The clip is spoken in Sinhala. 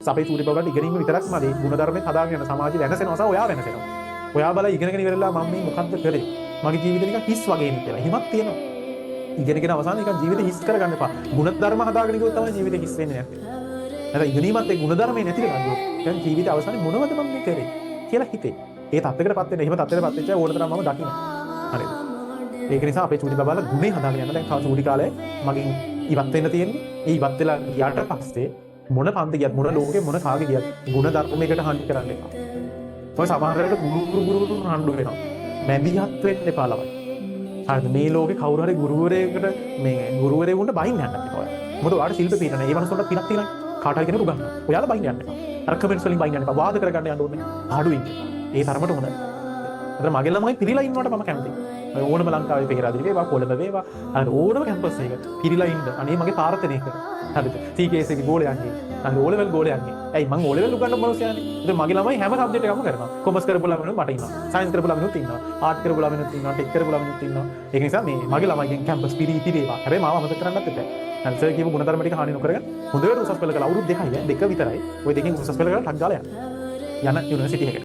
අපේ චූටි බබලට ඉගෙනීම විතරක් මදි. ගුණධර්මෙත් හදාගෙන යන සමාජය වෙනසෙනවා සහ ඔයා වෙනසෙනවා. ඔයා බලලා ඉගෙනගෙන ඉවරලා මම මේ මොකද්ද කරේ? මගේ ජීවිතේ නිකන් හිස් වගේ නේ කියලා. හිමක් තියෙනවා. ඉගෙනගෙන අවසානයේ නිකන් ජීවිතේ හිස් කරගන්න එපා. ගුණධර්ම හදාගෙන ගියොත් තමයි ජීවිතේ හිස් වෙන්නේ නැත්තේ. නැත්නම් ඉගෙනීමත් ඒ ගුණධර්මේ නැති වෙලා ගියොත් දැන් ජීවිතේ අවසානයේ මොනවද මම මේ කරේ කියලා හිතේ. ඒ තත්ත්වයකටපත් වෙන්න. එහෙම තත්ත්වයකටපත් වෙච්ච අය ඕනතරම් මම දකින්න. හරිද? ඒක නිසා අපේ චූටි බබාලා ගුණේ හදාගෙන යන්න දැන් චූටි කාලේ මගෙන් ඉවත් වෙන්න තියෙන්නේ. ඒ ඉවත් වෙලා ගියාට පස්සේ මොන පන්ති ගියත් මොන ලෝකේ මොන කාගේ ගියත් ගුණ ධර්මයකට හානි කරන්න එපා. ඔය සමහර වෙලාවට ගුරු රණ්ඩු වෙනවා. මැදිහත් වෙන්න එපා ළමයි. හරිද? මේ ලෝකේ කවුරු හරි ගුරුවරයෙකුට මේ ගුරුවරයෙකුට බයින්න යන්න එපා. මොකද ඔයාලට ශිල්ප පිරෙන. ඒ මනසට පිනක් තියෙනවා. කාට හරි කෙනෙකුට උගන්වන්න. ඔයාලා බයින්න යන්න එපා. අර කමෙන්ට්ස් වලින් බයින්න යන්න එපා. වාද කරගන්න යන්න ඕනේ. ආඩුවෙන්. ඒ තරමට හොඳයි. අද මගේ ළමයි පිරීලා ඉන්නවට මම කැමතියි. ඕනම ලංකාවේ පෙරාදෙණි වේවා කොළඹ වේවා අර ඕනම කැම්පස් එකක පිරීලා ඉන්න. අනේ මගේ පාර්තනය කර. හරිද? CKS එකේ ගෝලේ යන්නේ. අර O level ගෝලේ යන්නේ. ඇයි මං O level උගන්නන මොනවද? ඉතින් මගේ ළමයි හැම සබ්ජෙක්ට් එකක්ම කරනවා. කොමර්ස් කරපු ළමයිනුත් මට ඉන්නවා. සයන්ස් කරපු ළමයිනුත් ඉන්නවා. ආර්ට් කරපු ළමයිනුත් ඉන්නවා. ටෙක් කරපු ළමයිනුත් ඉන්නවා. ඒක නිසා මේ මගේ ළමයිගෙන් කැම්පස් පිරීවා. හැබැයි මාව අමතක කරන්නත් එපා. දැන් සර් කියපු ගුණධර්ම ටික හානි නොකරගෙන හොඳට උසස් පෙළ කළා. අවුරුදු 2යි දෙක විතරයි. ওই දෙකෙන් උසස් පෙළ කරලා ටක් ගාලා යන්න. යන යුනිවර්සිටි එකට.